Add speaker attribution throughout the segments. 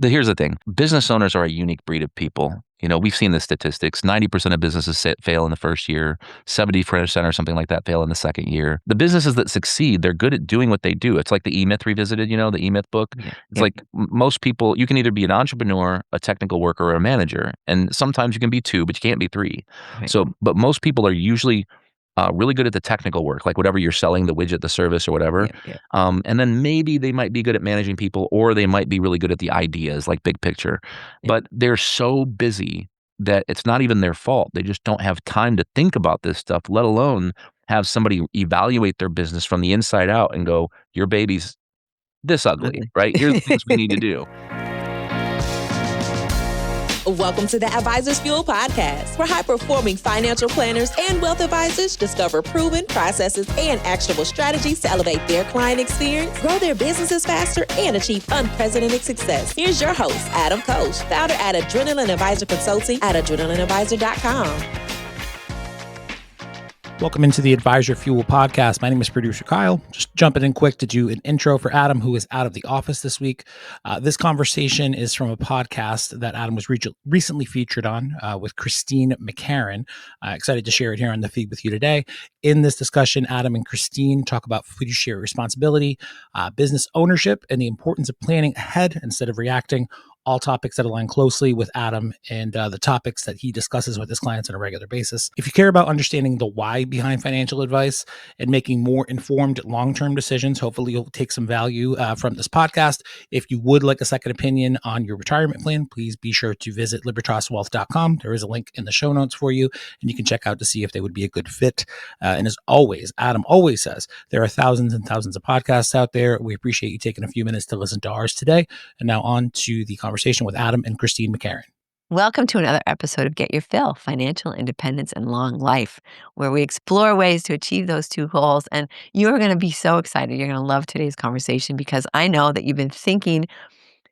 Speaker 1: Here's the thing. Business owners are a unique breed of people. We've seen the statistics. 90% of businesses fail in the first year. 70% or something like that fail in the second year. The businesses that succeed, they're good at doing what they do. It's like the E-Myth Revisited, the E-Myth book.
Speaker 2: Yeah.
Speaker 1: It's like most people, you can either be an entrepreneur, a technical worker, or a manager. And sometimes you can be two, but you can't be three.
Speaker 2: Right.
Speaker 1: So, but most people are usually really good at the technical work, like whatever you're selling, the widget, the service, or whatever.
Speaker 2: Yeah.
Speaker 1: And then maybe they might be good at managing people, or they might be really good at the ideas, like big picture.
Speaker 2: Yeah.
Speaker 1: But they're so busy that it's not even their fault. They just don't have time to think about this stuff, let alone have somebody evaluate their business from the inside out and go, your baby's this ugly, right? Here's the things we need to do.
Speaker 3: Welcome to the Advisors Fuel podcast, where high-performing financial planners and wealth advisors discover proven processes and actionable strategies to elevate their client experience, grow their businesses faster, and achieve unprecedented success. Here's your host, Adam Koós, founder at Adrenaline Advisor Consulting at adrenalineadvisor.com.
Speaker 2: Welcome into the Advisor Fuel podcast. My name is producer Kyle. Just jumping in quick to do an intro for Adam, who is out of the office this week. This conversation is from a podcast that Adam was recently featured on with Christine McCarran. Excited to share it here on the feed with you today. In this discussion, Adam and Christine talk about fiduciary responsibility, business ownership, and the importance of planning ahead instead of reacting. All topics that align closely with Adam and the topics that he discusses with his clients on a regular basis. If you care about understanding the why behind financial advice and making more informed long-term decisions, hopefully you'll take some value from this podcast. If you would like a second opinion on your retirement plan, please be sure to visit libertaswealth.com. There is a link in the show notes for you, and you can check out to see if they would be a good fit. And as always, Adam always says, there are thousands and thousands of podcasts out there. We appreciate you taking a few minutes to listen to ours today. And now on to the conversation with Adam and Christine McCarran.
Speaker 4: Welcome to another episode of Get Your Fill, Financial Independence and Long Life, where we explore ways to achieve those two goals. And you are going to be so excited. You're going to love today's conversation because I know that you've been thinking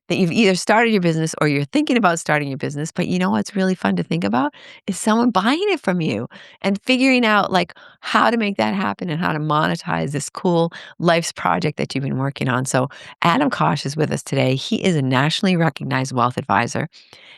Speaker 4: that you've either started your business or you're thinking about starting your business. But you know what's really fun to think about is someone buying it from you and figuring out like how to make that happen and how to monetize this cool life's project that you've been working on. So Adam Koós is with us today. He is a nationally recognized wealth advisor.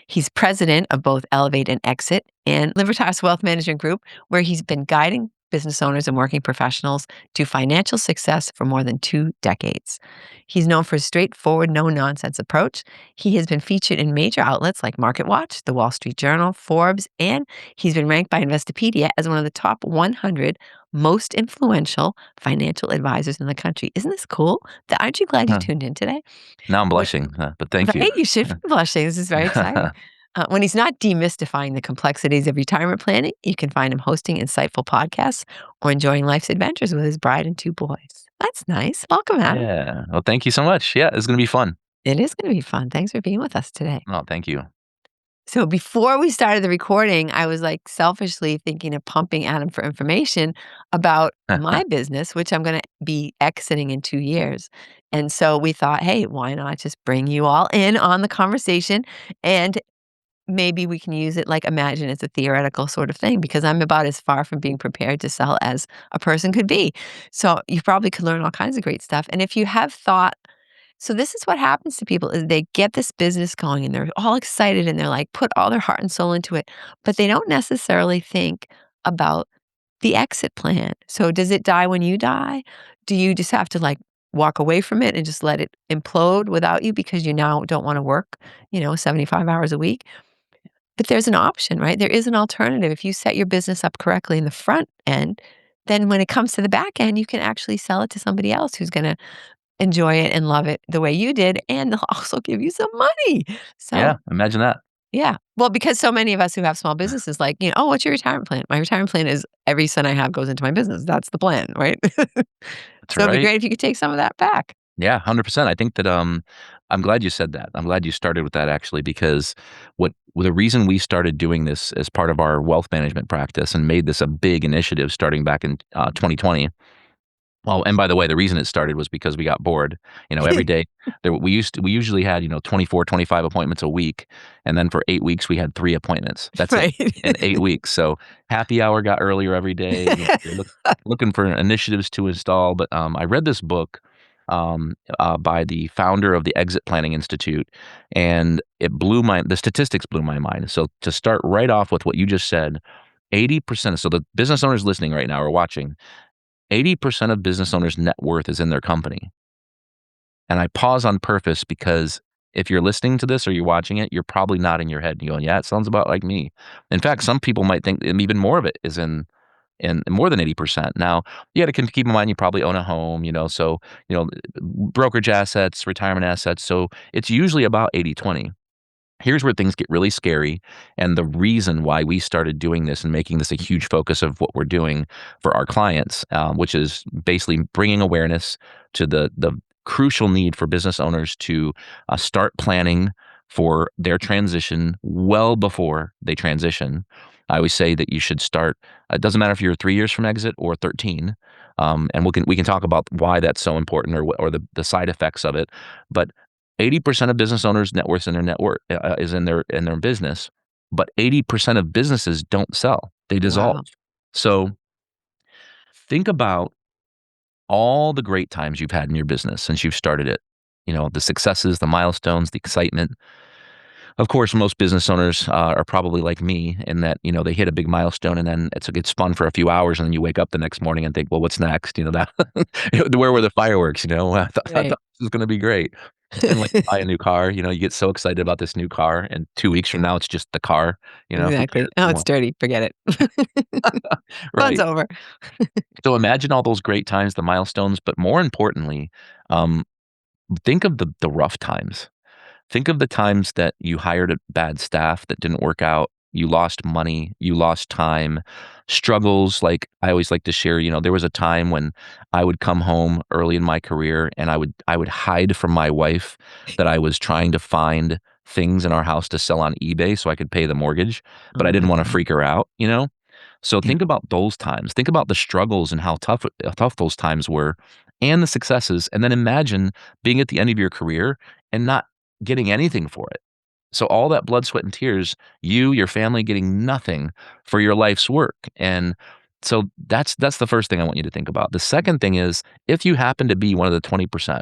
Speaker 4: He's president of both Elevate and Exit and Libertas Wealth Management Group, where he's been guiding business owners and working professionals to financial success for more than 2 decades. He's known for his straightforward, no-nonsense approach. He has been featured in major outlets like MarketWatch, The Wall Street Journal, Forbes, and he's been ranked by Investopedia as one of the top 100 most influential financial advisors in the country. Isn't this cool? Aren't you glad you tuned in today?
Speaker 1: Now I'm blushing, but thank you.
Speaker 4: You should be blushing. This is very exciting. When he's not demystifying the complexities of retirement planning, you can find him hosting insightful podcasts or enjoying life's adventures with his bride and 2 boys. That's nice. Welcome, Adam.
Speaker 1: Yeah. Well, thank you so much. Yeah, it's going to be fun.
Speaker 4: It is going to be fun. Thanks for being with us today.
Speaker 1: Oh, thank you.
Speaker 4: So before we started the recording, I was like selfishly thinking of pumping Adam for information about my business, which I'm going to be exiting in 2 years. And so we thought, hey, why not just bring you all in on the conversation and maybe we can use it like imagine it's a theoretical sort of thing because I'm about as far from being prepared to sell as a person could be. So you probably could learn all kinds of great stuff. And if you have thought, so this is what happens to people is they get this business going and they're all excited and they're like put all their heart and soul into it, but they don't necessarily think about the exit plan. So does it die when you die? Do you just have to like walk away from it and just let it implode without you because you now don't want to work, 75 hours a week? But there's an option, right? There is an alternative. If you set your business up correctly in the front end, then when it comes to the back end, you can actually sell it to somebody else who's going to enjoy it and love it the way you did. And they'll also give you some money. So
Speaker 1: yeah, imagine that.
Speaker 4: Yeah. Well, because so many of us who have small businesses like, oh, what's your retirement plan? My retirement plan is every cent I have goes into my business. That's the plan, right? So it'd be great if you could take some of that back.
Speaker 1: Yeah, 100%. I think that I'm glad you said that. I'm glad you started with that actually, because the reason we started doing this as part of our wealth management practice and made this a big initiative starting back in 2020. Well, and by the way, the reason it started was because we got bored. Every day we usually had 24, 25 appointments a week, and then for 8 weeks we had 3 appointments. That's
Speaker 4: right.
Speaker 1: In 8 weeks. So happy hour got earlier every day. Looking for initiatives to install. But I read this book by the founder of the Exit Planning Institute, and the statistics blew my mind. So to start right off with what you just said, 80%. So the business owners listening right now or watching, 80% of business owners' net worth is in their company. And I pause on purpose because if you're listening to this or you're watching it, you're probably nodding your head and going, "Yeah, it sounds about like me." In fact, some people might think even more of it is in more than 80%. Now, you got to keep in mind you probably own a home, so brokerage assets, retirement assets. So it's usually about 80/20. Here's where things get really scary, and the reason why we started doing this and making this a huge focus of what we're doing for our clients, which is basically bringing awareness to the crucial need for business owners to start planning for their transition well before they transition. I always say that you should start. It doesn't matter if you're 3 years from exit or 13, and we can talk about why that's so important or the side effects of it, but 80% of business owners' net worth in their network is in their business, but 80% of businesses don't sell; they dissolve.
Speaker 4: Wow.
Speaker 1: So think about all the great times you've had in your business since you've started it. The successes, the milestones, the excitement. Of course, most business owners are probably like me in that they hit a big milestone and then it's fun for a few hours and then you wake up the next morning and think, well, what's next? That where were the fireworks? I thought
Speaker 4: Right.
Speaker 1: this was going to be great. And like you buy a new car, you get so excited about this new car, and 2 weeks from now it's just the car. Who
Speaker 4: Exactly.
Speaker 1: cares
Speaker 4: Oh, it's
Speaker 1: anymore?
Speaker 4: dirty. Forget it. Fun's
Speaker 1: Right.
Speaker 4: over.
Speaker 1: So imagine all those great times, the milestones, but more importantly, um, think of the rough times. Think of the times that you hired a bad staff that didn't work out. You lost money, you lost time, struggles. Like I always like to share, there was a time when I would come home early in my career and I would hide from my wife that I was trying to find things in our house to sell on eBay so I could pay the mortgage, but
Speaker 4: Oh
Speaker 1: I didn't
Speaker 4: my
Speaker 1: want to
Speaker 4: God.
Speaker 1: freak her out. So
Speaker 4: Yeah.
Speaker 1: think about those times. Think about the struggles and how tough those times were and the successes, and then imagine being at the end of your career and not getting anything for it. So all that blood, sweat, and tears, your family getting nothing for your life's work. And so that's the first thing I want you to think about. The second thing is if you happen to be one of the 20%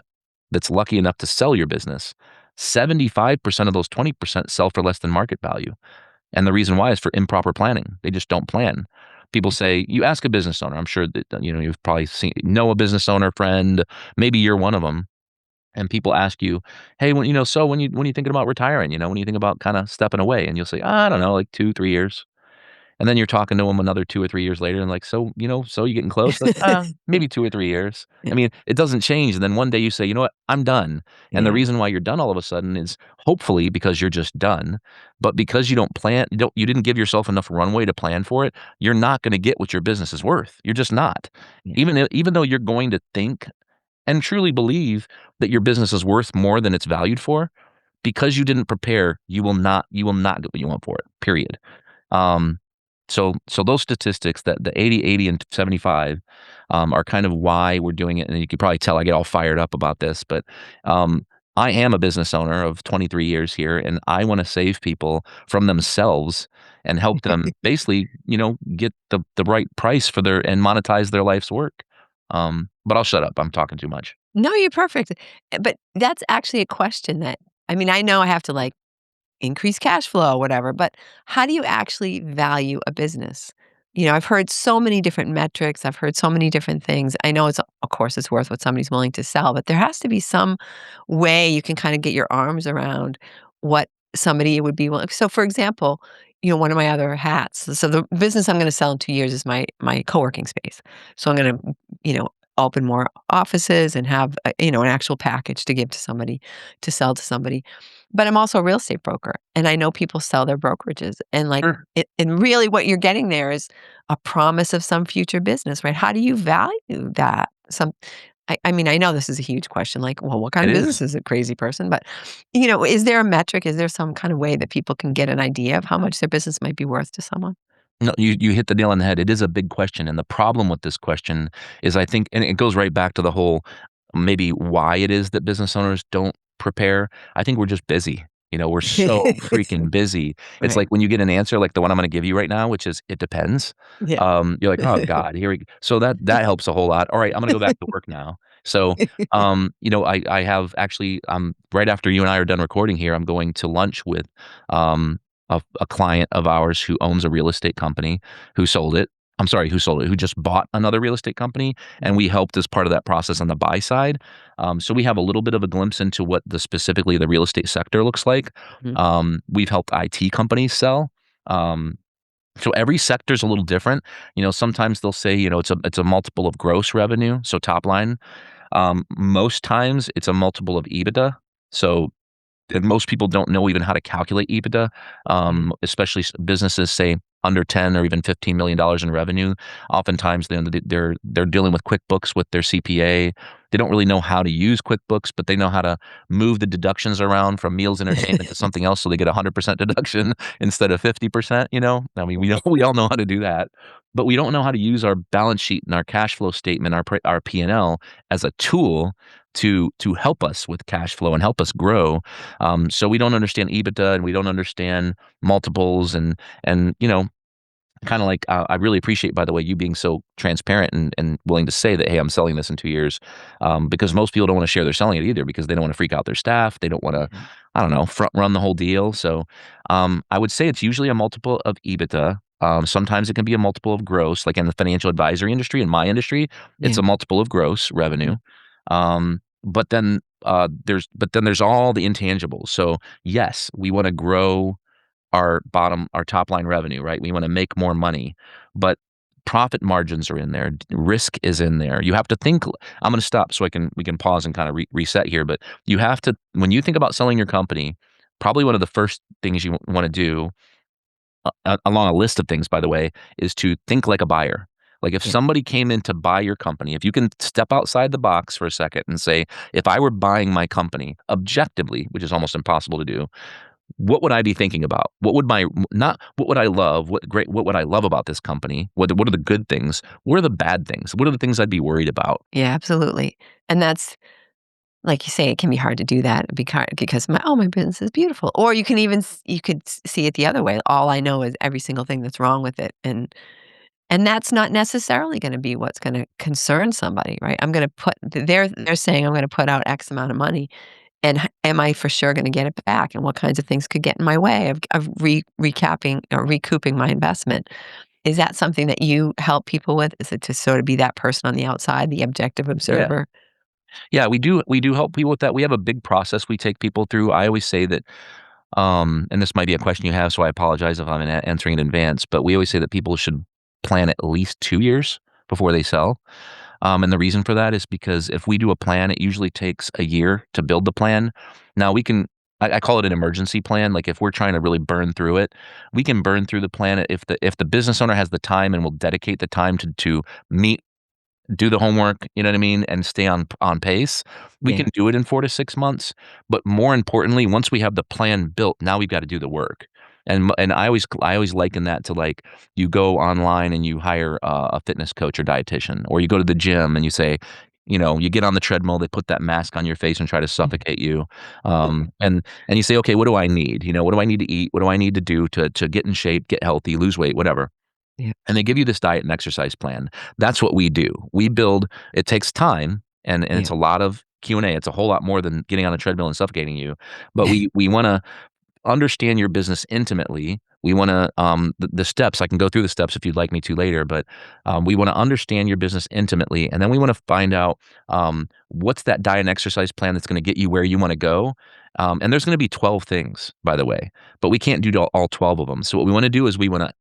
Speaker 1: that's lucky enough to sell your business, 75% of those 20% sell for less than market value. And the reason why is for improper planning. They just don't plan. People say, you ask a business owner, I'm sure that you've probably know a business owner friend, maybe you're one of them, and people ask you, "Hey, when you thinking about retiring? When you think about kind of stepping away?" And you'll say, "I don't know, like 2, 3 years." And then you're talking to them another 2 or 3 years later, and like, so you getting close? Like, maybe 2 or 3 years. I
Speaker 4: Yeah.
Speaker 1: mean, it doesn't change. And then one day you say, you know what, I'm done. And the
Speaker 4: Yeah.
Speaker 1: reason why you're done all of a sudden is hopefully because you're just done, but because you don't plan, you didn't give yourself enough runway to plan for it. You're not going to get what your business is worth. You're just not.
Speaker 4: Yeah.
Speaker 1: Even though you're going to think and truly believe that your business is worth more than it's valued for, because you didn't prepare, you will not get what you want for it. Period. Um, so those statistics that the 80, 80, and 75 are kind of why we're doing it. And you could probably tell I get all fired up about this, but I am a business owner of 23 years here, and I want to save people from themselves and help them basically, get the right price for their and monetize their life's work. But I'll shut up. I'm talking too much.
Speaker 4: No, you're perfect. But that's actually a question that I mean, I know I have to like increase cash flow, whatever, but how do you actually value a business? I've heard so many different metrics. I've heard so many different things. I know of course, it's worth what somebody's willing to sell, but there has to be some way you can kind of get your arms around what somebody would be willing. So, for example, one of my other hats. So the business I'm going to sell in 2 years is my co-working space. So I'm going to, open more offices and have an actual package to give to somebody to sell to somebody. But I'm also a real estate broker, and I know people sell their brokerages, and, like,
Speaker 1: Sure.
Speaker 4: and really what you're getting there is a promise of some future business, right? How do you value that? I mean, I know this is a huge question, like, well, what kind
Speaker 1: It
Speaker 4: of
Speaker 1: is.
Speaker 4: business is a crazy person? But, is there a metric? Is there some kind of way that people can get an idea of how much their business might be worth to someone?
Speaker 1: No, you hit the nail on the head. It is a big question, and the problem with this question is I think and it goes right back to the whole maybe why it is that business owners don't prepare. I think we're just busy. We're so freaking busy. It's
Speaker 4: Right.
Speaker 1: like when you get an answer like the one I'm gonna give you right now, which is, "It depends."
Speaker 4: Yeah.
Speaker 1: You're like, "Oh god, here we go." So that helps a whole lot. "All right, I'm gonna go back to work now." So, I have actually, right after you and I are done recording here, I'm going to lunch with a client of ours who owns a real estate company who sold it. I'm sorry, who sold it, who just bought another real estate company. And we helped as part of that process on the buy side. So we have a little bit of a glimpse into what specifically the real estate sector looks like.
Speaker 4: Mhm.
Speaker 1: We've helped IT companies sell. Um, so every sector is a little different. Sometimes they'll say, it's a multiple of gross revenue, so top line. Most times it's a multiple of EBITDA. So and most people don't know even how to calculate EBITDA,
Speaker 4: Mhm.
Speaker 1: especially businesses say under 10 or even $15 million in revenue. Oftentimes, they're dealing with QuickBooks with their CPA. They don't really know how to use QuickBooks, but they know how to move the deductions around from meals entertainment to something else, so they get 100% deduction instead of 50%. I mean, we all know how to do that, but we don't know how to use our balance sheet and our cash flow statement, our P&L as a tool to help us with cash flow and help us grow. So we don't understand EBITDA and we don't understand multiples and kind of like I really appreciate, by the way, you being so transparent and willing to say that, hey, I'm selling this in 2 years, because most people don't want to share they're selling it either because they don't want to freak out their staff. They don't want to,
Speaker 4: Mhm.
Speaker 1: I don't know, front run the whole deal. So I would say it's usually a multiple of EBITDA. Sometimes it can be a multiple of gross, like in the financial advisory industry. In my industry, it's
Speaker 4: Yeah.
Speaker 1: a multiple of gross revenue.
Speaker 4: Mhm.
Speaker 1: But then there's all the intangibles. So yes, we want to grow our top line revenue, right? We want to make more money, but profit margins are in there. Risk is in there. You have to think. I'm going to stop so we can pause and kind of reset here. But you have to, when you think about selling your company, probably one of the first things you want to do, along a list of things, by the way, is to think like a buyer. Like if
Speaker 4: Yeah.
Speaker 1: somebody came in to buy your company, if you can step outside the box for a second and say, if I were buying my company objectively, which is almost impossible to do, what would I be thinking about? What would my not what would I love? What would I love about this company? What are the good things? What are the bad things? What are the things I'd be worried about?
Speaker 4: Yeah, absolutely. And that's like you say, it can be hard to do that because my business is beautiful. Or you can even you could see it the other way. All I know is every single thing that's wrong with it, and that's not necessarily going to be what's going to concern somebody, right? I'm going to put they're saying I'm going to put out X amount of money, and am I for sure going to get it back? And what kinds of things could get in my way of recapping or recouping my investment? Is that something that you help people with? Is it to sort of be that person on the outside, the objective
Speaker 1: Yeah.
Speaker 4: observer?
Speaker 1: Yeah, we do help people with that. We have a big process we take people through. I always say that, and this might be a question you have, so I apologize if I'm answering in advance, but we always say that people should plan at least 2 years before they sell. And the reason for that is because if we do a plan, it usually takes a year to build the plan. Now I call it an emergency plan. Like if we're trying to really burn through it, we can burn through the plan if the business owner has the time and will dedicate the time to meet, do the homework, you know what I mean, and stay on pace. We
Speaker 4: Yeah.
Speaker 1: can do it in 4 to 6 months, but more importantly, once we have the plan built, now we've got to do the work. And I always liken that to, like, you go online and you hire a fitness coach or dietitian, or you go to the gym and you say, you get on the treadmill, they put that mask on your face and try to
Speaker 4: Mhm.
Speaker 1: suffocate you. And you say, okay, what do I need? What do I need to eat? What do I need to do to get in shape, get healthy, lose weight, whatever?
Speaker 4: Yeah.
Speaker 1: And they give you this diet and exercise plan. That's what we do. We build. It takes time, and
Speaker 4: Yeah.
Speaker 1: it's a lot of Q&A. It's a whole lot more than getting on a treadmill and suffocating you. But we wanna understand your business intimately. We wanna, the steps, I can go through the steps if you'd like me to later, but, we wanna understand your business intimately, and then we wanna find out, what's that diet and exercise plan that's gonna get you where you wanna go. And there's gonna be 12 things, by the way, but we can't do all 12 of them. So what we wanna do is we wanna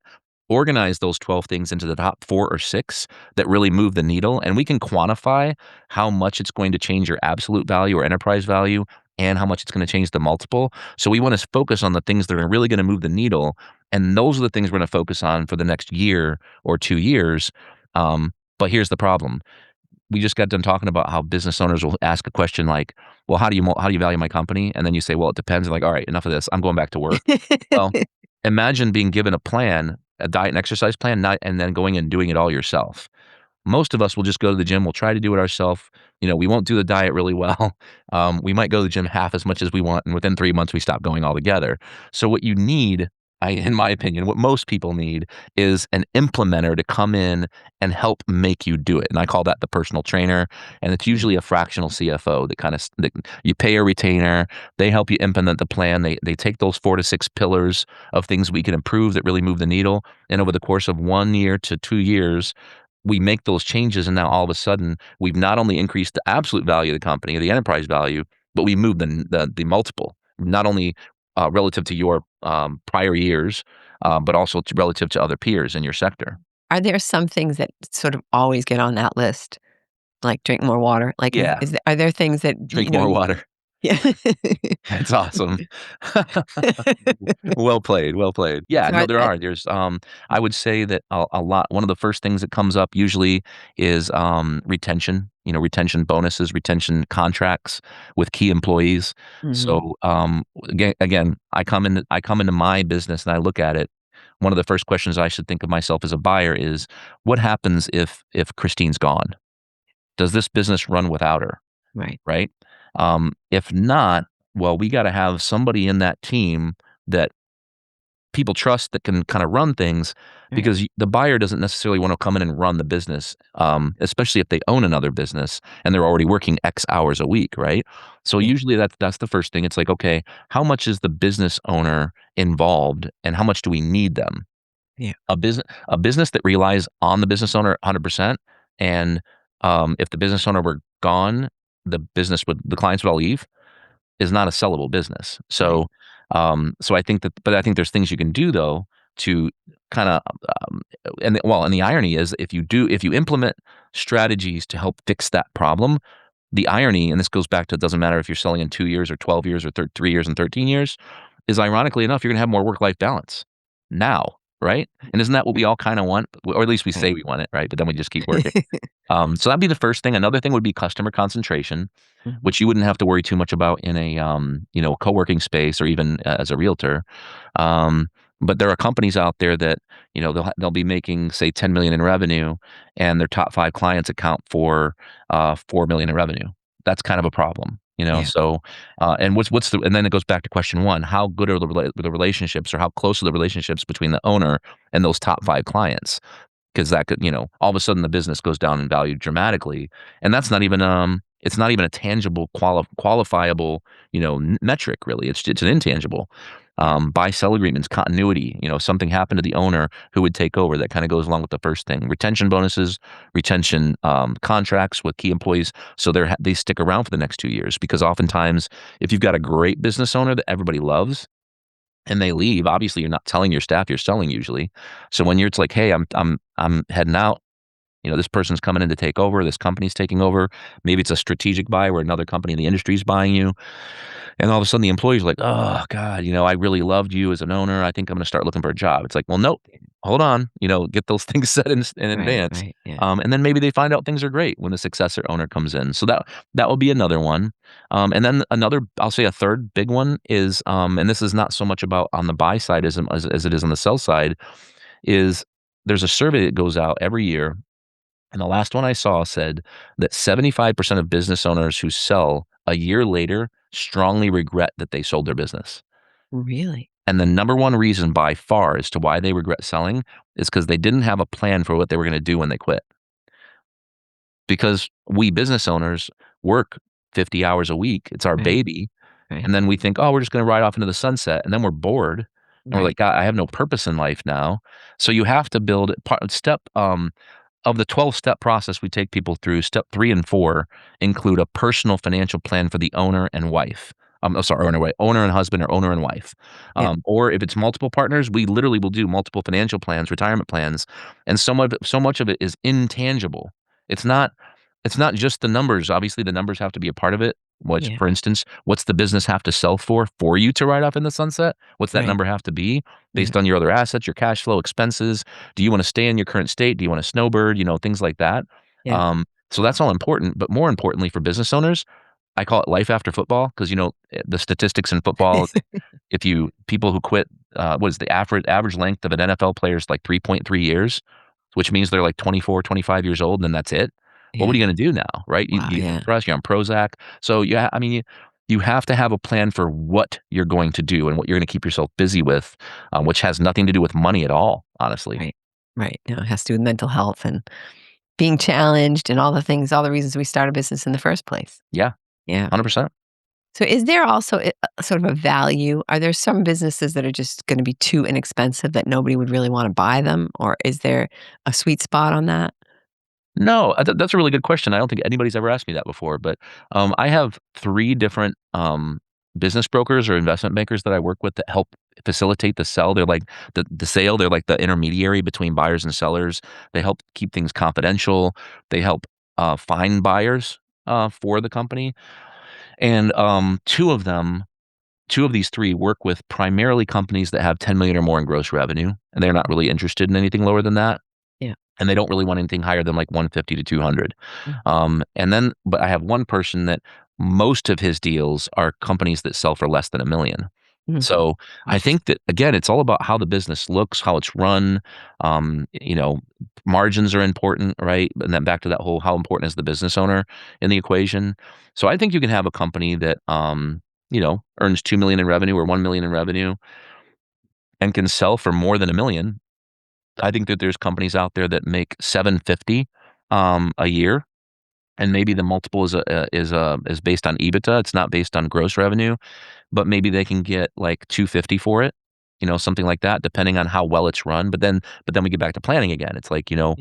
Speaker 1: organize those 12 things into the top 4 or 6 that really move the needle, and we can quantify how much it's going to change your absolute value or enterprise value and how much it's going to change the multiple. So we want to focus on the things that are really going to move the needle, and those are the things we're going to focus on for the next year or 2 years. But here's the problem. We just got done talking about how business owners will ask a question like, "Well, how do you value my company?" And then you say, "Well, it depends." And like, "All right, enough of this. I'm going back to work." Well, imagine being given a plan, a diet and exercise plan, not and then going and doing it all yourself. Most of us will just go to the gym, we'll try to do it ourselves. We won't do the diet really well. We might go to the gym half as much as we want, and within 3 months, we stop going altogether. So what you need in my opinion, what most people need is an implementer to come in and help make you do it. And I call that the personal trainer. And it's
Speaker 4: Mm.
Speaker 1: usually a fractional CFO that you pay a retainer. They help you implement the plan. They take those 4 to 6 pillars of things we can improve that really move the needle. And over the course of 1 year to 2 years, we make those changes. And now all of a sudden, we've not only increased the absolute value of the company, or the enterprise value, but we moved the multiple, not only relative to your prior years, but also relative to other peers in your sector.
Speaker 4: Are there some things that sort of always get on that list, like drink more water? Like,
Speaker 1: Yeah,
Speaker 4: are there things that,
Speaker 1: drink more water.
Speaker 4: yeah.
Speaker 1: That's awesome. Well played, well played. Yeah,
Speaker 4: So
Speaker 1: no, there are. There's, I would say that a lot. One of the first things that comes up usually is retention. Retention bonuses, retention contracts with key employees.
Speaker 4: Mhm.
Speaker 1: So again, I come into my business and I look at it. One of the first questions I should think of myself as a buyer is, what happens if Christine's gone? Does this business run without her?
Speaker 4: Right.
Speaker 1: Right? If not, well, we got to have somebody in that team that people trust that can kind of run things,
Speaker 4: Right.
Speaker 1: because the buyer doesn't necessarily want to come in and run the business, especially if they own another business and they're already working X hours a week, right? So
Speaker 4: Yeah.
Speaker 1: usually that's the first thing. It's like, okay, how much is the business owner involved and how much do we need them?
Speaker 4: Yeah.
Speaker 1: A business that relies on the business owner 100%, and if the business owner were gone, the clients would all leave, is not a sellable business.
Speaker 4: Right.
Speaker 1: So I think that, but I think there's things you can do though to kind of, and the irony is, if you implement strategies to help fix that problem, the irony, and this goes back to, it doesn't matter if you're selling in 2 years or 12 years or 3 years and 13 years, is ironically enough, you're going to have more work-life balance now, right? And isn't that what we all kind of want? Or at least we say
Speaker 4: Right.
Speaker 1: we want it, right? But then we just keep working. So that'd be the first thing. Another thing would be customer concentration,
Speaker 4: Mhm.
Speaker 1: which you wouldn't have to worry too much about in a co-working space or even as a realtor. Um, but there are companies out there that they'll be making, say, 10 million in revenue, and their top 5 clients account for 4 million in revenue. That's kind of a problem.
Speaker 4: Yeah.
Speaker 1: So and then it goes back to question one: how good are the relationships, or how close are the relationships between the owner and those top 5 clients? Because that could, all of a sudden the business goes down in value dramatically, and that's not even it's not even a tangible qualifiable metric really. It's an intangible. Buy sell agreements, continuity. Something happened to the owner who would take over. That kind of goes along with the first thing. Retention bonuses, retention contracts with key employees, so they stick around for the next 2 years. Because oftentimes, if you've got a great business owner that everybody loves, and they leave, obviously you're not telling your staff, you're selling usually. So when it's like, hey, I'm heading out, this person's coming in to take over, this company's taking over. Maybe it's a strategic buy where another company in the industry is buying you. And all of a sudden the employee's like, oh God, I really loved you as an owner. I think I'm going to start looking for a job. It's like, well, nope, hold on, get those things set in
Speaker 4: Right.
Speaker 1: advance.
Speaker 4: Right. Yeah.
Speaker 1: And then maybe they find out things are great when the successor owner comes in. So that will be another one. And then I'll say a third big one is, and this is not so much about on the buy side as it is on the sell side, is there's a survey that goes out every year, and the last one I saw said that 75% of business owners who sell a year later strongly regret that they sold their business.
Speaker 4: Really?
Speaker 1: And the number one reason by far as to why they regret selling is because they didn't have a plan for what they were going to do when they quit. Because we business owners work 50 hours a week. It's our
Speaker 4: Right.
Speaker 1: baby.
Speaker 4: Right.
Speaker 1: And then we think, oh, we're just going to ride off into the sunset. And then we're bored. And we're
Speaker 4: Right.
Speaker 1: like, God, I have no purpose in life now. So you have to build step of the 12-step process we take people through. Step 3 and 4 include a personal financial plan for the owner and wife. Sorry, owner and husband, or owner and wife.
Speaker 4: Yeah.
Speaker 1: Or if it's multiple partners, we literally will do multiple financial plans, retirement plans, and so much of it is intangible. It's not it's not just the numbers. Obviously, the numbers have to be a part of it. Which,
Speaker 4: Yeah.
Speaker 1: for instance, what's the business have to sell for you to ride off in the sunset? What's that
Speaker 4: Right.
Speaker 1: number have to be
Speaker 4: Yeah.
Speaker 1: based on your other assets, your cash flow, expenses? Do you want to stay in your current state? Do you want to snowbird? Things like that.
Speaker 4: Yeah.
Speaker 1: So that's all important. But more importantly for business owners, I call it life after football, because the statistics in football. If people who quit, what is the average length of an NFL player is like 3.3 years, which means they're like 24, 25 years old, and then that's it. Well, what
Speaker 4: Yeah.
Speaker 1: are you going to do now, right?
Speaker 4: Wow.
Speaker 1: You're
Speaker 4: Yeah.
Speaker 1: depressed, you're on Prozac. So yeah, I mean, You have to have a plan for what you're going to do and what you're going to keep yourself busy with, which has nothing to do with money at all, honestly.
Speaker 4: Right. Right. No, it has to do with mental health and being challenged and all the things, all the reasons we start a business in the first place.
Speaker 1: Yeah,
Speaker 4: Yeah.
Speaker 1: 100%.
Speaker 4: So is there also sort of a value? Are there some businesses that are just going to be too inexpensive that nobody would really want to buy them? Or is there a sweet spot on that?
Speaker 1: No, that's a really good question. I don't think anybody's ever asked me that before, but I have 3 different business brokers or investment bankers that I work with that help facilitate the sell. They're like the sale. They're like the intermediary between buyers and sellers. They help keep things confidential. They help find buyers for the company. And 2 of these 3 work with primarily companies that have 10 million or more in gross revenue, and they're not really interested in anything lower than that.
Speaker 4: Yeah.
Speaker 1: And they don't really want anything higher than like 150 to 200.
Speaker 4: Mm,
Speaker 1: But I have one person that most of his deals are companies that sell for less than 1 million.
Speaker 4: mm,
Speaker 1: So I
Speaker 4: interesting.
Speaker 1: think that again, it's all about how the business looks, how it's run. Margins are important, right? And then back to that whole, how important is the business owner in the equation? So I think you can have a company that, earns 2 million in revenue or 1 million in revenue and can sell for more than 1 million. I think that there's companies out there that make 750 a year, and maybe the multiple is based on EBITDA. It's not based on gross revenue, but maybe they can get like 250 for it, something like that, depending on how well it's run. But then we get back to planning again. It's like,
Speaker 4: Yeah.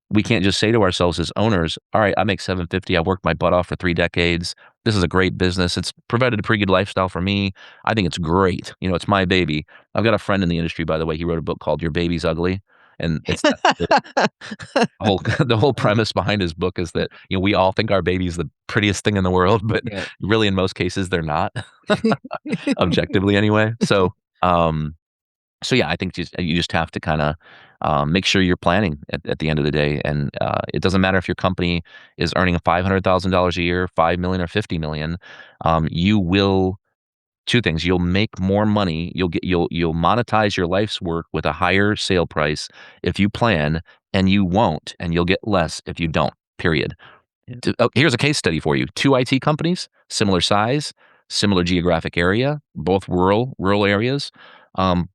Speaker 1: we can't just say to ourselves as owners, all right, I make 750. I worked my butt off for 3 decades. This is a great business. It's provided a pretty good lifestyle for me. I think it's great. It's my baby. I've got a friend in the industry, by the way. He wrote a book called Your Baby's Ugly. And it's the whole the whole premise behind his book is that, we all think our baby's the prettiest thing in the world, but
Speaker 4: Yeah.
Speaker 1: really in most cases they're not, objectively anyway. So yeah, I think you just have to kind of make sure you're planning at the end of the day, and it doesn't matter if your company is earning $500,000 a year, 5 million, or 50 million. You will 2 things: you'll make more money, you'll monetize your life's work with a higher sale price if you plan, and you won't, and you'll get less if you don't. Period.
Speaker 4: Yeah.
Speaker 1: Here's a case study for you: 2 IT companies, similar size, similar geographic area, both rural areas,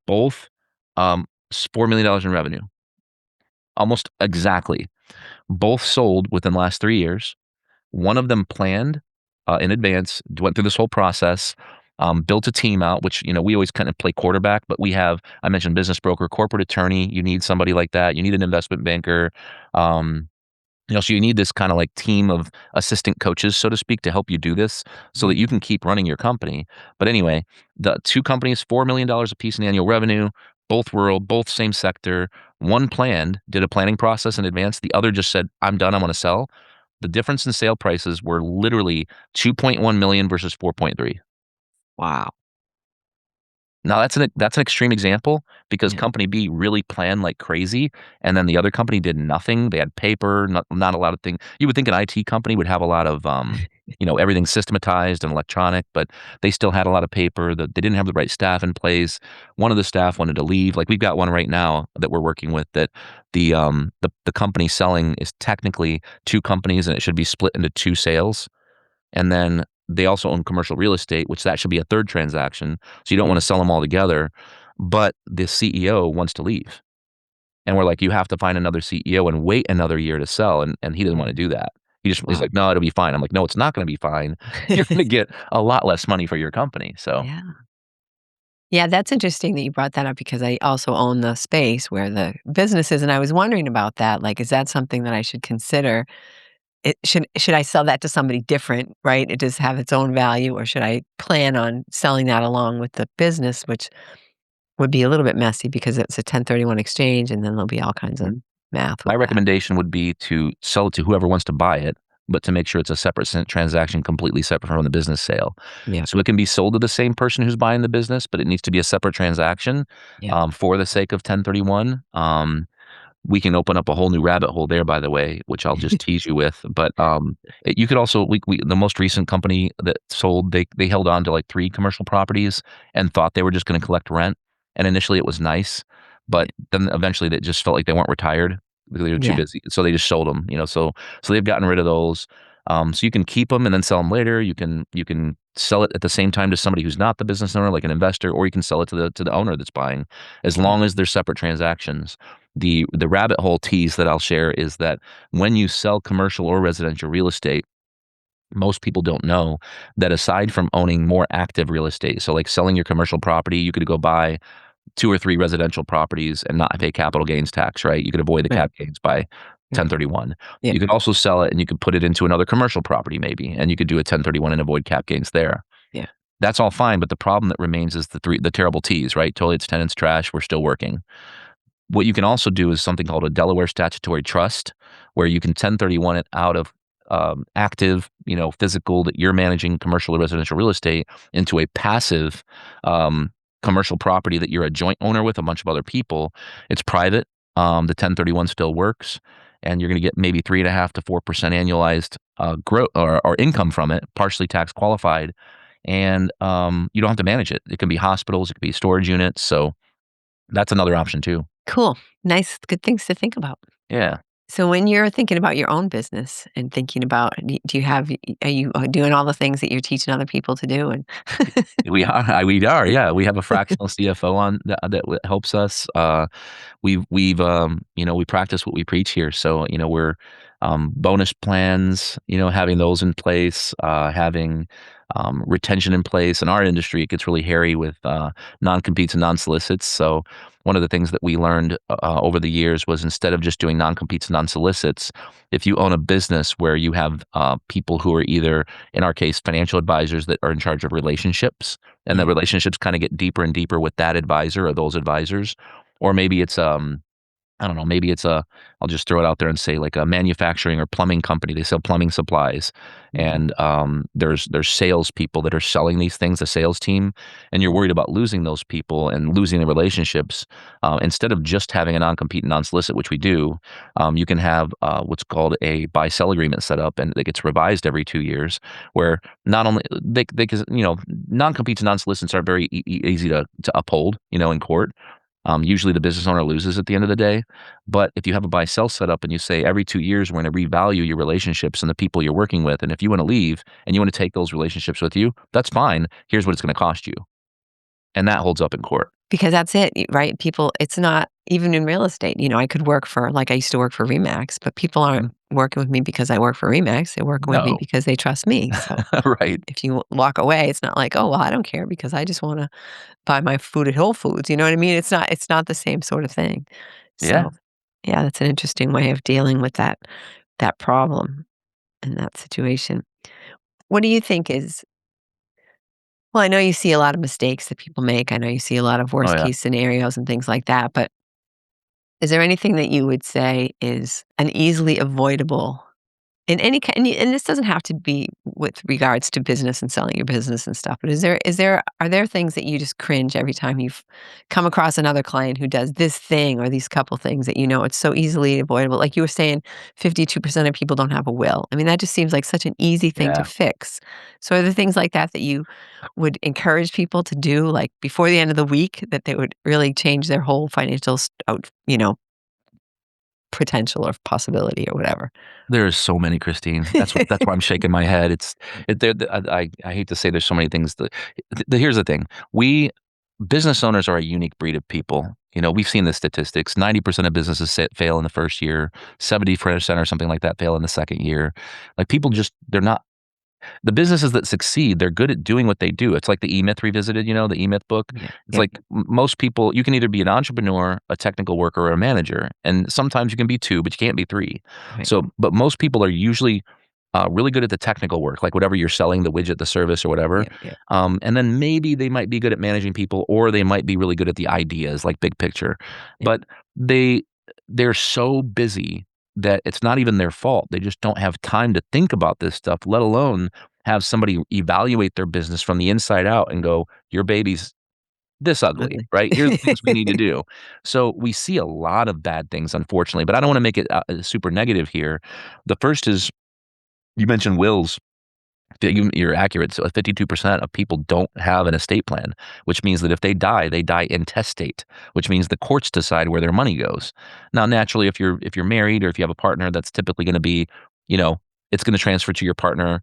Speaker 1: both $4 million in revenue, almost exactly. Both sold within the last 3 years. One of them planned in advance, went through this whole process, built a team out, which, we always kind of play quarterback, but I mentioned business broker, corporate attorney. You need somebody like that. You need an investment banker. Um, so you need this kind of like team of assistant coaches, so to speak, to help you do this so that
Speaker 4: Mm,
Speaker 1: you can keep running your company. But anyway, the 2 companies, $4 million a piece in annual revenue, both rural, both same sector. One planned, did a planning process in advance. The other just said, I'm done, I want to sell. The difference in sale prices were literally 2.1 million versus 4.3.
Speaker 4: wow.
Speaker 1: Now that's an extreme example because
Speaker 4: Yeah.
Speaker 1: company B really planned like crazy, and then the other company did nothing. They had paper, not a lot of things. You would think an IT company would have a lot of, everything systematized and electronic, but they still had a lot of paper. That they didn't have the right staff in place. One of the staff wanted to leave. Like we've got one right now that we're working with that the company selling is technically 2 companies and it should be split into 2 sales. And then they also own commercial real estate, which that should be a third transaction. So you don't
Speaker 4: Yeah.
Speaker 1: want to sell them all together. But the CEO wants to leave. And we're like, you have to find another CEO and wait another year to sell. And he doesn't want to
Speaker 4: Mm,
Speaker 1: do that. He's
Speaker 4: wow.
Speaker 1: like, no, it'll be fine. I'm like, no, it's not going to be fine. You're going to get a lot less money for your company. So
Speaker 4: Yeah. Yeah, that's interesting that you brought that up because I also own the space where the business is, and I was wondering about that. Like, is that something that I should consider? Should I sell that to somebody different, right? It does have its own value, or should I plan on selling that along with the business, which would be a little bit messy because it's a 1031 exchange, and then there'll be all kinds of
Speaker 1: mhm.
Speaker 4: math
Speaker 1: My
Speaker 4: with that.
Speaker 1: recommendation would be to sell it to whoever wants to buy it, but to make sure it's a separate transaction, completely separate from the business sale.
Speaker 4: Yeah,
Speaker 1: So it can be sold to the same person who's buying the business, but it needs to be a separate transaction
Speaker 4: yeah.
Speaker 1: for the sake of 1031. We can open up a whole new rabbit hole there, by the way, which I'll just tease you with. But you could also the most recent company that sold, they held on to like 3 commercial properties and thought they were just going to collect rent. And initially it was nice, but then eventually they just felt like they weren't retired because they were too
Speaker 4: Yeah.
Speaker 1: busy. So they just sold them. So they've gotten rid of those. So you can keep them and then sell them later. You can sell it at the same time to somebody who's not the business owner, like an investor, or you can sell it to the owner that's buying, as long as they're separate transactions. The rabbit hole tease that I'll share is that when you sell commercial or residential real estate, most people don't know that aside from owning more active real estate, so like selling your commercial property, you could go buy 2 or 3 residential properties and not pay capital gains tax, right? You could avoid the
Speaker 4: Right.
Speaker 1: cap gains by
Speaker 4: Right.
Speaker 1: 1031.
Speaker 4: Yeah.
Speaker 1: You could also sell it and you could put it into another commercial property maybe, and you could do a 1031 and avoid cap gains there.
Speaker 4: Yeah.
Speaker 1: That's all fine, but the problem that remains is the terrible T's, right? Toilets, tenants, trash, we're still working. What you can also do is something called a Delaware statutory trust, where you can 1031 it out of active, physical that you're managing commercial or residential real estate into a passive commercial property that you're a joint owner with a bunch of other people. It's private. The 1031 still works, and you're going to get maybe 3.5 to 4% annualized growth or income from it, partially tax qualified, and you don't have to manage it. It can be hospitals, it could be storage units. So that's another option too.
Speaker 4: Cool. Nice, good things to think about.
Speaker 1: Yeah.
Speaker 4: So when you're thinking about your own business and thinking about, do you have, are you doing all the things that you're teaching other people to do? And
Speaker 1: We are, yeah. We have a fractional CFO on that helps us. We practice what we preach here. So, we're bonus plans, having those in place, having retention in place. In our industry, it gets really hairy with non-competes and non-solicits. So one of the things that we learned over the years was instead of just doing non-competes and non-solicits, if you own a business where you have people who are either, in our case, financial advisors that are in charge of relationships, and the relationships kind of get deeper and deeper with that advisor or those advisors, or maybe it's I don't know, maybe it's I'll just throw it out there and say like a manufacturing or plumbing company. They sell plumbing supplies, and there's salespeople that are selling these things, a sales team, and you're worried about losing those people and losing the relationships. Instead of just having a non-compete and non-solicit, which we do, you can have what's called a buy-sell agreement set up, and it gets revised every 2 years, where not only they cause, non-competes and non-solicits are very easy to uphold, in court. Usually the business owner loses at the end of the day. But if you have a buy sell set up and you say every 2 years we're going to revalue your relationships and the people you're working with, and if you want to leave and you want to take those relationships with you, that's fine. Here's what it's going to cost you. And that holds up in court.
Speaker 4: because that's it, right? People, it's not even in real estate. I could work for, like I used to work for Remax, but people aren't working with me because I work for Remax. They're working with me
Speaker 1: No.
Speaker 4: because they trust me. So
Speaker 1: Right.
Speaker 4: if you walk away, it's not like, oh, well, I don't care because I just want to buy my food at Whole Foods. You know what I mean? It's not the same sort of thing.
Speaker 1: Yeah.
Speaker 4: So yeah, that's an interesting way of dealing with that problem and that situation. What do you think is, well, I know you see a lot of mistakes that people make. I know you see a lot of
Speaker 1: Oh,
Speaker 4: worst
Speaker 1: yeah.
Speaker 4: case scenarios and things like that, but is there anything that you would say is an easily avoidable in any kind, and this doesn't have to be with regards to business and selling your business and stuff, but are there things that you just cringe every time you've come across another client who does this thing or these couple things that it's so easily avoidable? Like you were saying, 52% of people don't have a will. I mean, that just seems like such an easy thing to
Speaker 1: Yeah.
Speaker 4: fix. So are there things like that that you would encourage people to do, like before the end of the week, that they would really change their whole financial, potential or possibility or whatever?
Speaker 1: There's so many, Christine. That's why I'm shaking my head. I hate to say there's so many things here's the thing. We business owners are a unique breed of people. We've seen the statistics. 90% of businesses fail in the first year, 70% or something like that fail in the second year. Like people they're not the businesses that succeed, they're good at doing what they do. It's like the E-Myth Revisited, the E-Myth book.
Speaker 4: Yeah.
Speaker 1: It's
Speaker 4: Yeah.
Speaker 1: like most people, you can either be an entrepreneur, a technical worker, or a manager. And sometimes you can be two, but you can't be three.
Speaker 4: Right.
Speaker 1: So, but most people are usually really good at the technical work, like whatever you're selling, the widget, the service, or whatever.
Speaker 4: Yeah. Yeah.
Speaker 1: And then maybe they might be good at managing people, or they might be really good at the ideas, like big picture.
Speaker 4: Yeah.
Speaker 1: But they're so busy that it's not even their fault. They just don't have time to think about this stuff, let alone have somebody evaluate their business from the inside out and go, your baby's this ugly,
Speaker 4: Ugly.
Speaker 1: right? Here's the things we need to do. So we see a lot of bad things, unfortunately, but I don't want to make it super negative here. The first is, you mentioned wills. You're accurate. So 52% of people don't have an estate plan, which means that if they die intestate, which means the courts decide where their money goes. Now, naturally, if you're married or if you have a partner, that's typically going to be, it's going to transfer to your partner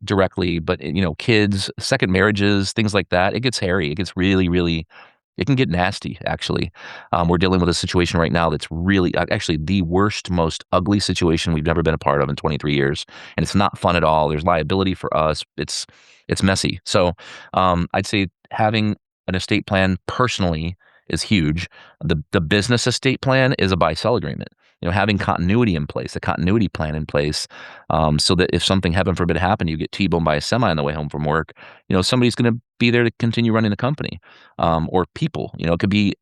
Speaker 1: directly. But kids, second marriages, things like that, it gets hairy. It gets really, really. It can get nasty. Actually, we're dealing with a situation right now that's really actually the worst, most ugly situation we've never been a part of in 23 years, and it's not fun at all. There's liability for us. It's messy. So I'd say having an estate plan personally is huge. The business estate plan is a buy-sell agreement. Having continuity in place, a continuity plan in place, so that if something, heaven forbid, happened, you get T-boned by a semi on the way home from work, somebody's going to be there to continue running the company, or people. It could be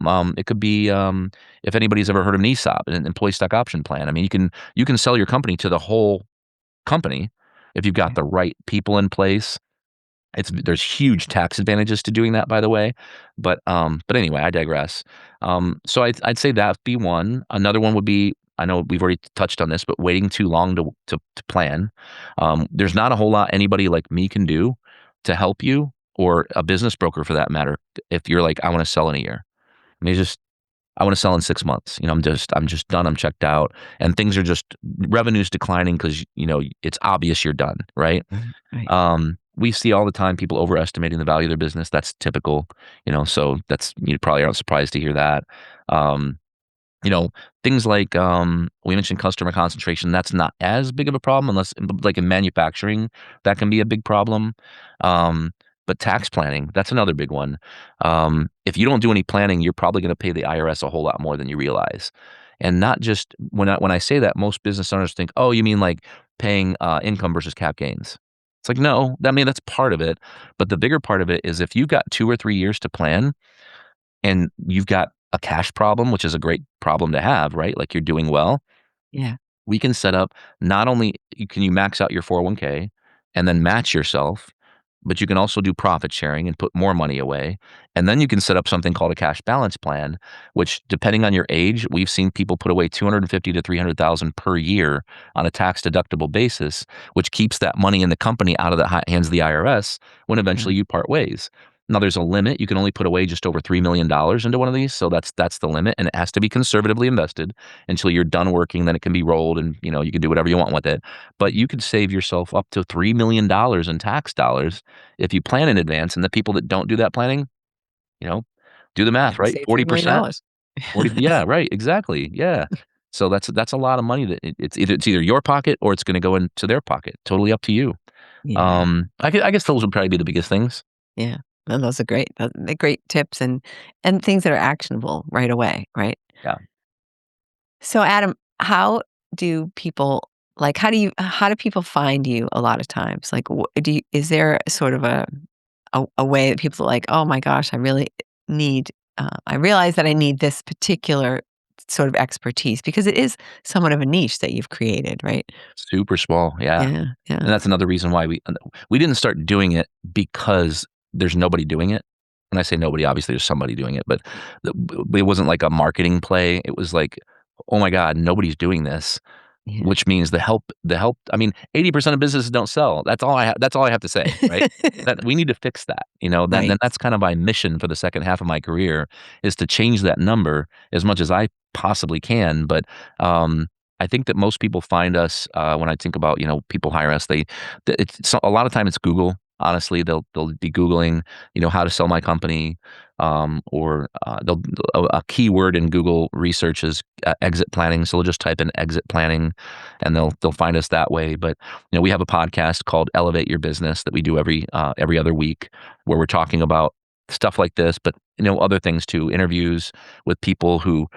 Speaker 1: if anybody's ever heard of an ESOP, an employee stock option plan. I mean, you can sell your company to the whole company if you've got the right people in place. There's huge tax advantages to doing that, by the way. But anyway, I digress. So I'd say that'd be one. Another one would be, I know we've already touched on this, but waiting too long to plan. There's not a whole lot anybody like me can do to help you, or a business broker for that matter. If you're like, I want to sell in a year, I mean, I want to sell in 6 months. I'm just done. I'm checked out, and things are just revenue's declining because it's obvious you're done, right?
Speaker 4: Right.
Speaker 1: We see all the time people overestimating the value of their business. That's typical, so you probably aren't surprised to hear that. Um, Things like, we mentioned customer concentration. That's not as big of a problem unless, like in manufacturing, that can be a big problem. But tax planning, that's another big one. If you don't do any planning, you're probably going to pay the IRS a whole lot more than you realize. And not just when I say that, most business owners think, oh, you mean like paying income versus cap gains. It's like, no, that's part of it. But the bigger part of it is if you've got 2 or 3 years to plan, and you've got a cash problem, which is a great problem to have, right? Like, you're doing well.
Speaker 4: Yeah.
Speaker 1: We can set up, not only can you max out your 401k and then match yourself, but you can also do profit sharing and put more money away. And then you can set up something called a cash balance plan, which, depending on your age, we've seen people put away 250 to 300,000 per year on a tax deductible basis, which keeps that money in the company out of the hands of the IRS when
Speaker 4: Yeah.
Speaker 1: eventually you part ways. Now, there's a limit. You can only put away just over $3 million into one of these. So that's the limit. And it has to be conservatively invested until you're done working. Then it can be rolled, and you can do whatever you want with it. But you could save yourself up to $3 million in tax dollars if you plan in advance. And the people that don't do that planning, you know, do the
Speaker 4: Yeah.
Speaker 1: math, right?
Speaker 4: Save $3 million.
Speaker 1: 40%, 40, yeah, right. Exactly. Yeah. So that's a lot of money that it's either your pocket or it's going to go into their pocket. Totally up to you.
Speaker 4: Yeah.
Speaker 1: I guess those would probably be the biggest things.
Speaker 4: Yeah. No, those are great. They're great tips and things that are actionable right away, right?
Speaker 1: Yeah.
Speaker 4: So, Adam, how do people how do people find you a lot of times? Like, is there sort of a way that people are like, oh my gosh, I really need, I realize that I need this particular sort of expertise because it is somewhat of a niche that you've created, right?
Speaker 1: Super small, yeah,
Speaker 4: Yeah. Yeah.
Speaker 1: and that's another reason why we didn't start doing it because there's nobody doing it. When I say nobody, obviously there's somebody doing it, but it wasn't like a marketing play. It was like, "Oh my god, nobody's doing this,"
Speaker 4: Yeah.
Speaker 1: which means the help. I mean, 80% of businesses don't sell. That's all I have to say, right? That we need to fix that, then
Speaker 4: Right.
Speaker 1: that's kind of my mission for the second half of my career, is to change that number as much as I possibly can. But, I think that most people find us, when I think about, people hire us, it's a lot of time it's Google. Honestly, they'll be Googling, how to sell my company, or a keyword in Google research is exit planning. So they'll just type in exit planning, and they'll find us that way. But we have a podcast called Elevate Your Business that we do every other week, where we're talking about stuff like this, but other things too. Interviews with people who,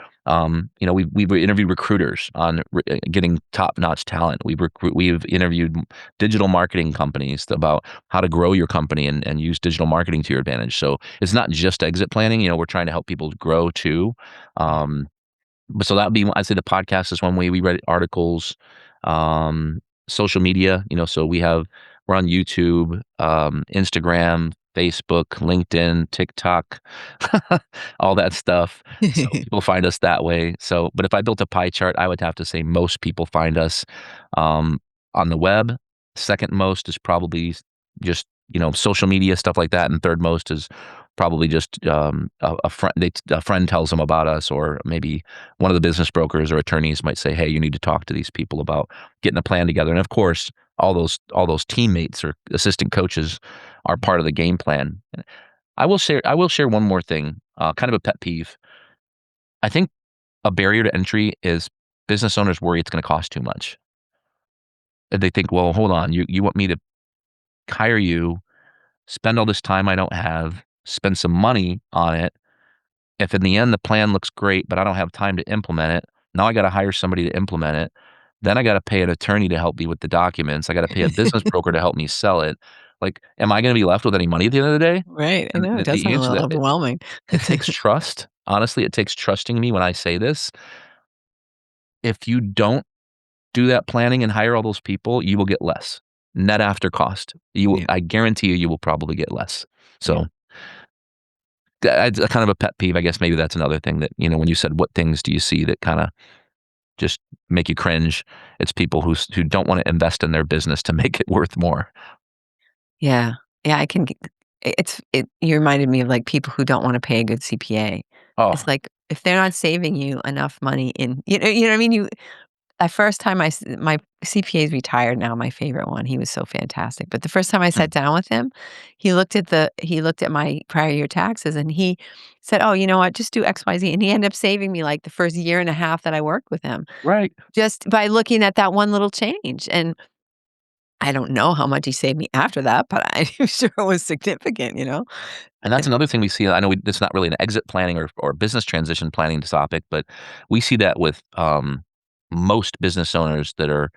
Speaker 1: we've interviewed recruiters on getting top-notch talent. We've interviewed digital marketing companies about how to grow your company and use digital marketing to your advantage. So it's not just exit planning. We're trying to help people grow too. Um, but so that'd be, I'd say the podcast is one way. We read articles, social media, so we're on YouTube, Instagram, Facebook, LinkedIn, TikTok, all that stuff. So people find us that way. So, but if I built a pie chart, I would have to say most people find us on the web. Second most is probably just, social media, stuff like that. And third most is probably just a friend tells them about us, or maybe one of the business brokers or attorneys might say, "Hey, you need to talk to these people about getting a plan together." And of course, all those teammates or assistant coaches are part of the game plan. I will share one more thing, kind of a pet peeve. I think a barrier to entry is business owners worry it's going to cost too much. And they think, well, hold on, you want me to hire you, spend all this time I don't have, spend some money on it. If in the end the plan looks great, but I don't have time to implement it, now I got to hire somebody to implement it. Then I got to pay an attorney to help me with the documents. I got to pay a business broker to help me sell it. Like, am I going to be left with any money at the end of the day?
Speaker 4: Right, I
Speaker 1: And
Speaker 4: know, it does
Speaker 1: the
Speaker 4: sound a
Speaker 1: answer to
Speaker 4: little
Speaker 1: that,
Speaker 4: overwhelming.
Speaker 1: it takes trust. Honestly, it takes trusting me when I say this. If you don't do that planning and hire all those people, you will get less net after cost.
Speaker 4: Yeah,
Speaker 1: I guarantee you will probably get less.
Speaker 4: yeah.
Speaker 1: So that's a kind of a pet peeve. I guess maybe that's another thing that, when you said what things do you see that kind of just make you cringe, it's people who don't want to invest in their business to make it worth more.
Speaker 4: Yeah. Yeah, I can g you reminded me of, like, people who don't wanna pay a good CPA. It's
Speaker 1: Oh,
Speaker 4: like, if they're not saving you enough money in you know what I mean? At first time my CPA is retired now, my favorite one, he was so fantastic, but the first time I
Speaker 1: hmm,
Speaker 4: sat down with him, he looked at my prior year taxes, and he said, "Oh, you know what? Just do XYZ," and he ended up saving me, like, the first year and a half that I worked with him,
Speaker 1: right.
Speaker 4: just by looking at that one little change, and I don't know how much he saved me after that, but I'm sure it was significant, you know?
Speaker 1: And that's
Speaker 4: And
Speaker 1: another thing we see. I know it's not really an exit planning or business transition planning topic, but we see that with most business owners that are,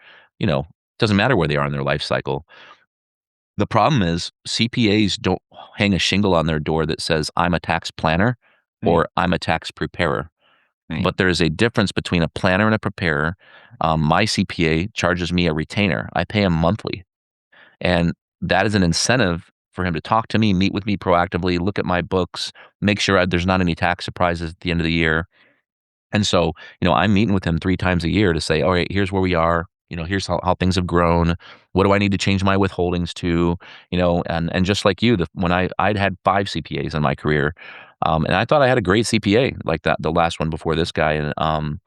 Speaker 1: doesn't matter where they are in their life cycle. The problem is CPAs don't hang a shingle on their door that says, "I'm a tax planner,"
Speaker 4: right,
Speaker 1: or "I'm a tax preparer."
Speaker 4: right,
Speaker 1: But there's a difference between a planner and a preparer. My CPA charges me a retainer. I pay him monthly. And that is an incentive for him to talk to me, meet with me proactively, look at my books, make sure there's not any tax surprises at the end of the year. And so, I'm meeting with him 3 times a year to say, "All right, here's where we are. Here's how things have grown. What do I need to change my withholdings to?" And just like you, when I'd had 5 CPAs in my career, and I thought I had a great CPA like that, the last one before this guy. And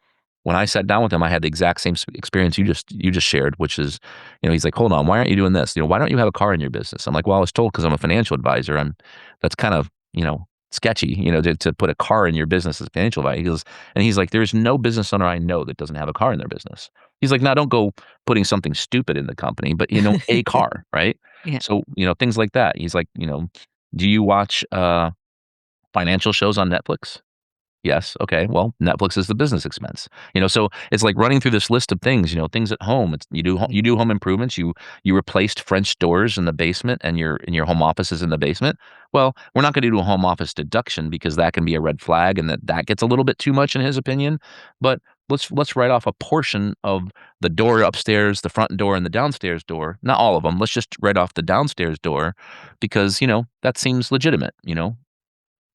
Speaker 1: when I sat down with him, I had the exact same experience you just shared, which is, he's like, "Hold on, why aren't you doing this? Why don't you have a car in your business?" I'm like, "Well, I was told because I'm a financial advisor. That's kind of, sketchy, to put a car in your business as a financial advisor." He's like, "There's no business owner I know that doesn't have a car in their business." He's like, "Now don't go putting something stupid in the company, but a car, right?"
Speaker 4: yeah,
Speaker 1: So, things like that. He's like, "Do you watch financial shows on Netflix?" Yes. Okay. Well, Netflix is the business expense. So it's like running through this list of things. Things at home. It's
Speaker 4: yeah,
Speaker 1: you do home improvements. You replaced French doors in the basement, and your home office is in the basement. Well, we're not going to do a home office deduction because that can be a red flag, and that gets a little bit too much in his opinion. But let's write off a portion of the door upstairs, the front door, and the downstairs door. Not all of them. Let's just write off the downstairs door because that seems legitimate.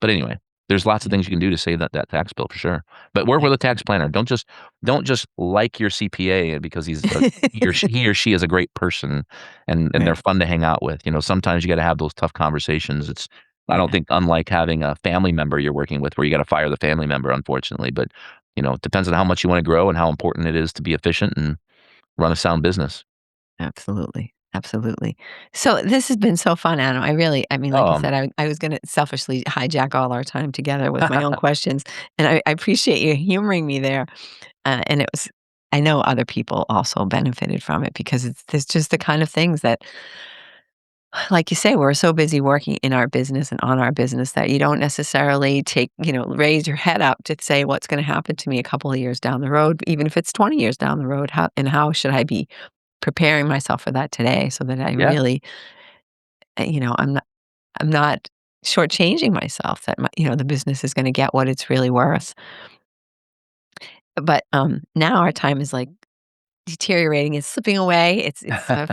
Speaker 1: But anyway, there's lots of
Speaker 4: yeah,
Speaker 1: things you can do to save that tax bill for sure. But work with a tax planner. Don't just like your CPA because he or she is a great person and they're
Speaker 4: right,
Speaker 1: fun to hang out with. Sometimes you got to have those tough conversations. I don't
Speaker 4: yeah,
Speaker 1: think unlike having a family member you're working with where you got to fire the family member, unfortunately. But it depends on how much you want to grow and how important it is to be efficient and run a sound business.
Speaker 4: absolutely, absolutely. So this has been so fun, Adam. I mean, like I
Speaker 1: Um,
Speaker 4: said, I was gonna selfishly hijack all our time together with my own questions, and I appreciate you humoring me there. And it was I know other people also benefited from it because it's just the kind of things that, like you say, we're so busy working in our business and on our business that you don't necessarily raise your head up to say what's going to happen to me a couple of years down the road, even if it's 20 years down the road. How should I be preparing myself for that today so that I
Speaker 1: yeah.
Speaker 4: really, I'm not shortchanging myself that the business is going to get what it's really worth. But now our time is like deteriorating, it's slipping away, it's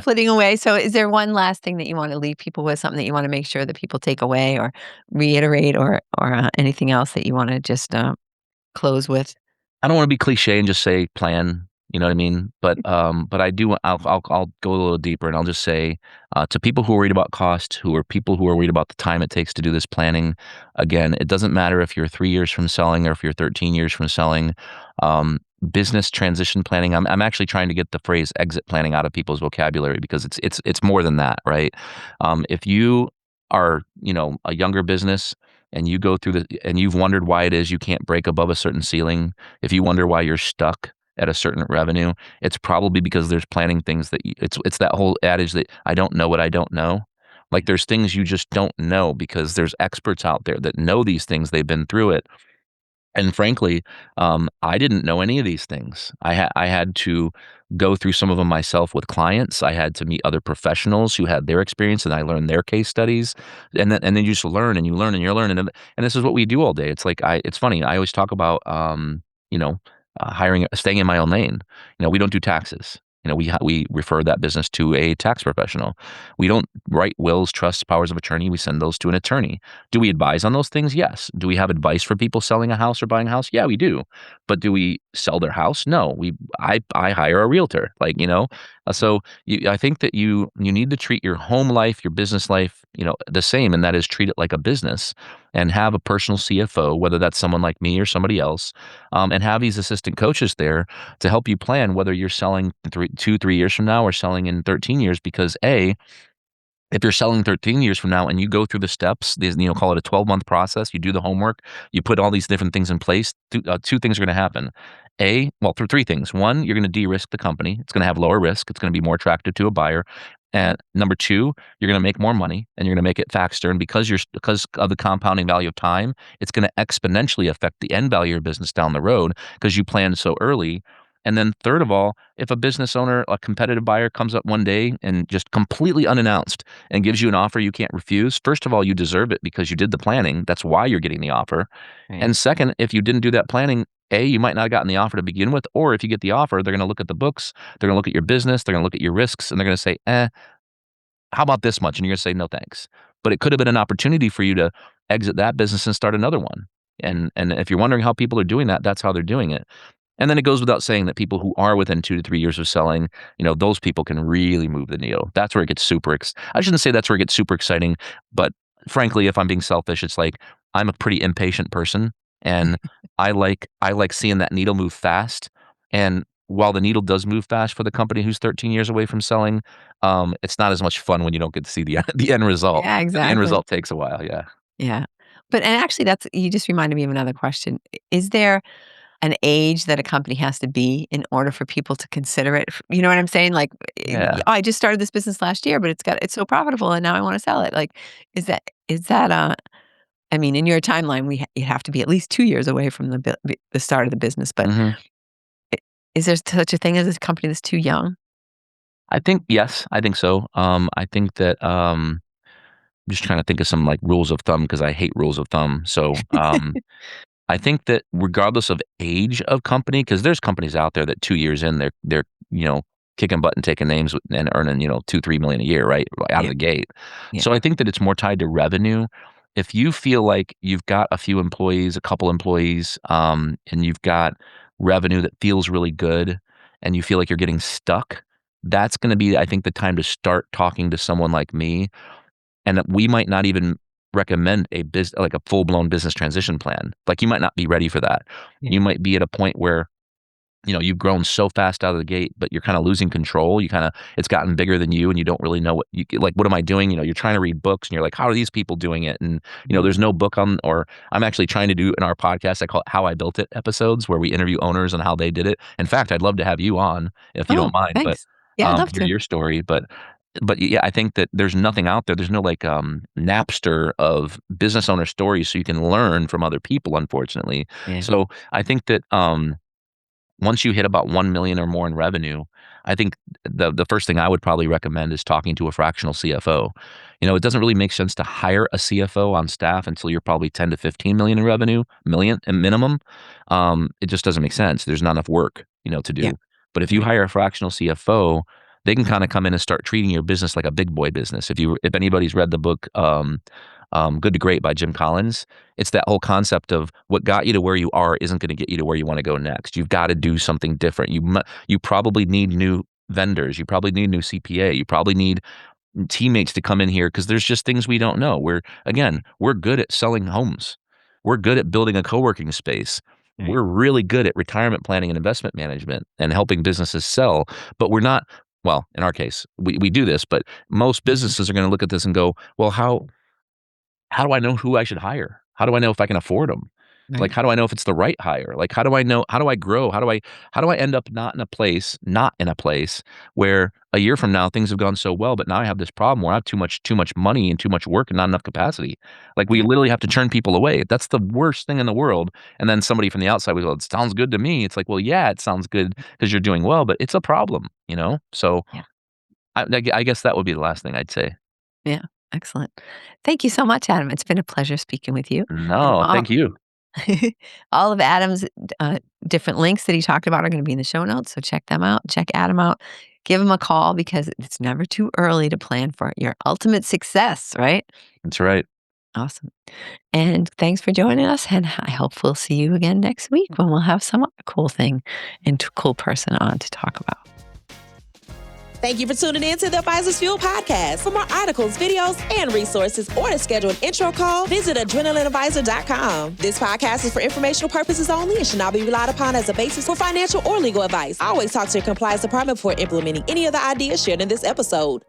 Speaker 4: flitting away. So is there one last thing that you wanna leave people with, something that you wanna make sure that people take away or reiterate or anything else that you wanna just, close with?
Speaker 1: I don't want to be cliche and just say plan. You know what I mean? But I do. I'll go a little deeper, and I'll just say to people who are worried about cost, who are people who are worried about the time it takes to do this planning. Again, it doesn't matter if you're 3 years from selling or if you're 13 years from selling. Business transition planning. I'm actually trying to get the phrase exit planning out of people's vocabulary because it's more than that, right? If you are a younger business and you go through and you've wondered why it is you can't break above a certain ceiling, if you wonder why you're stuck at a certain revenue, it's probably because there's planning things that it's that whole adage that I don't know what I don't know. Like there's things you just don't know because there's experts out there that know these things. They've been through it. And frankly, I didn't know any of these things. I had to go through some of them myself with clients. I had to meet other professionals who had their experience, and I learned their case studies. And then you just learn and you learn and you're learning. And this is what we do all day. It's like it's funny. I always talk about you know staying in my own lane. We don't do taxes. We refer that business to a tax professional. We don't write wills, trusts, powers of attorney. We send those to an attorney. Do we advise on those things? Yes. Do we have advice for people selling a house or buying a house? Yeah, we do. But do we sell their house? No. I hire a realtor. So I think that you need to treat your home life, your business life, the same, and that is treat it like a business and have a personal CFO, whether that's someone like me or somebody else, and have these assistant coaches there to help you plan whether you're selling 3 years from now or selling in 13 years. Because if you're selling 13 years from now and you go through the steps, call it a 12-month process, you do the homework, you put all these different things in place, two things are going to happen. Three things. One, you're going to de-risk the company. It's going to have lower risk. It's going to be more attractive to a buyer. And number two, you're going to make more money and you're going to make it faster. And because of the compounding value of time, it's going to exponentially affect the end value of your business down the road because you planned so early. And then third of all, if a business owner, a competitive buyer comes up one day and just completely unannounced and gives you an offer you can't refuse, first of all, you deserve it because you did the planning. That's why you're getting the offer.
Speaker 4: Right.
Speaker 1: And second, if you didn't do that planning, you might not have gotten the offer to begin with, or if you get the offer, they're going to look at the books, they're going to look at your business, they're going to look at your risks, and they're going to say, how about this much? And you're going to say, no, thanks. But it could have been an opportunity for you to exit that business and start another one. And if you're wondering how people are doing that, that's how they're doing it. And then it goes without saying that people who are within 2 to 3 years of selling, those people can really move the needle. That's where it gets I shouldn't say that's where it gets super exciting, but frankly, if I'm being selfish, it's like I'm a pretty impatient person and I like seeing that needle move fast. And while the needle does move fast for the company who's 13 years away from selling, it's not as much fun when you don't get to see the end result.
Speaker 4: Yeah,
Speaker 1: The end
Speaker 4: exactly.
Speaker 1: result takes a while. Yeah.
Speaker 4: Yeah. And actually you just reminded me of another question. Is there an age that a company has to be in order for people to consider it? You know what I'm saying? Like,
Speaker 1: Yeah.
Speaker 4: I just started this business last year, but it's so profitable and now I want to sell it. Like, is that I mean, in your timeline, you have to be at least 2 years away from the start of the business, but
Speaker 1: hmm
Speaker 4: i is there such a thing as a company that's too young?
Speaker 1: Yes, I think so. I think that I'm just trying to think of some like rules of thumb because I hate rules of thumb. So I think that regardless of age of company, because there's companies out there that 2 years in they're kicking butt and taking names and earning 2-3 million a year right out of
Speaker 4: Yeah,
Speaker 1: the gate.
Speaker 4: yeah,
Speaker 1: So I think that it's more tied to revenue. If you feel like you've got a few employees, a couple employees, and you've got revenue that feels really good, and you feel like you're getting stuck, that's going to be, I think, the time to start talking to someone like me, and that we might not even recommend like a full-blown business transition plan. Like, you might not be ready for that.
Speaker 4: yeah.
Speaker 1: You might be at a point where, you've grown so fast out of the gate, but you're kinda losing control. It's gotten bigger than you, and you don't really know what am I doing? You're trying to read books, and you're like, "How are these people doing it?" And,
Speaker 4: Mhm.
Speaker 1: there's no book on or I'm actually trying to do in our podcast, I call it How I Built It episodes, where we interview owners on how they did it. In fact, I'd love to have you on if you
Speaker 4: Oh,
Speaker 1: don't mind, but,
Speaker 4: thanks. Yeah, I'd love
Speaker 1: hear
Speaker 4: to.
Speaker 1: your story. But yeah, I think that there's nothing out there. There's no like Napster of business owner stories so you can learn from other people, unfortunately.
Speaker 4: Yeah,
Speaker 1: So I think that once you hit about 1 million or more in revenue, I think the first thing I would probably recommend is talking to a fractional CFO. It doesn't really make sense to hire a CFO on staff until you're probably 10 to 15 million in revenue, million at minimum. It just doesn't make sense. There's not enough work, to
Speaker 4: yeah,
Speaker 1: do. But if you
Speaker 4: right.
Speaker 1: hire a fractional CFO, they can kind of come in and start treating your business like a big boy business. If anybody's read the book, Good to Great by Jim Collins. It's that whole concept of what got you to where you are isn't going to get you to where you want to go next. You've got to do something different. You probably need new vendors. You probably need new CPA. You probably need teammates to come in here because there's just things we don't know. We're good at selling homes. We're good at building a co-working space.
Speaker 2: Right.
Speaker 1: We're really good at retirement planning and investment management and helping businesses sell, but we're not, well, in our case, we do this, but most businesses are going to look at this and go, well, how do I know who I should hire? How do I know if I can afford them? Like,
Speaker 4: Right.
Speaker 1: how do I know if it's the right hire? Like, how do I know, how do I grow? How do I end up not in a place where a year from now things have gone so well, but now I have this problem where I have too much money and too much work and not enough capacity. Like, we
Speaker 4: Yeah.
Speaker 1: literally have to turn people away. That's the worst thing in the world. And then somebody from the outside will go, it sounds good to me. It's like, well, yeah, it sounds good because you're doing well, but it's a problem, you know? So
Speaker 4: Yeah.
Speaker 1: I guess that would be the last thing I'd say.
Speaker 4: Yeah. Excellent. Thank you so much, Adam. It's been a pleasure speaking with you. And
Speaker 1: No, thank you.
Speaker 4: all of Adam's different links that he talked about are going to be in the show notes. So check them out. Check Adam out. Give him a call because it's never too early to plan for your ultimate success, right?
Speaker 1: That's right.
Speaker 4: Awesome. And thanks for joining us. And I hope we'll see you again next week when we'll have some other cool thing and cool person on to talk about.
Speaker 3: Thank you for tuning in to the Advisors Fuel podcast. For more articles, videos, and resources, or to schedule an intro call, visit adrenalineadvisor.com. This podcast is for informational purposes only and should not be relied upon as a basis for financial or legal advice. Always talk to your compliance department before implementing any of the ideas shared in this episode.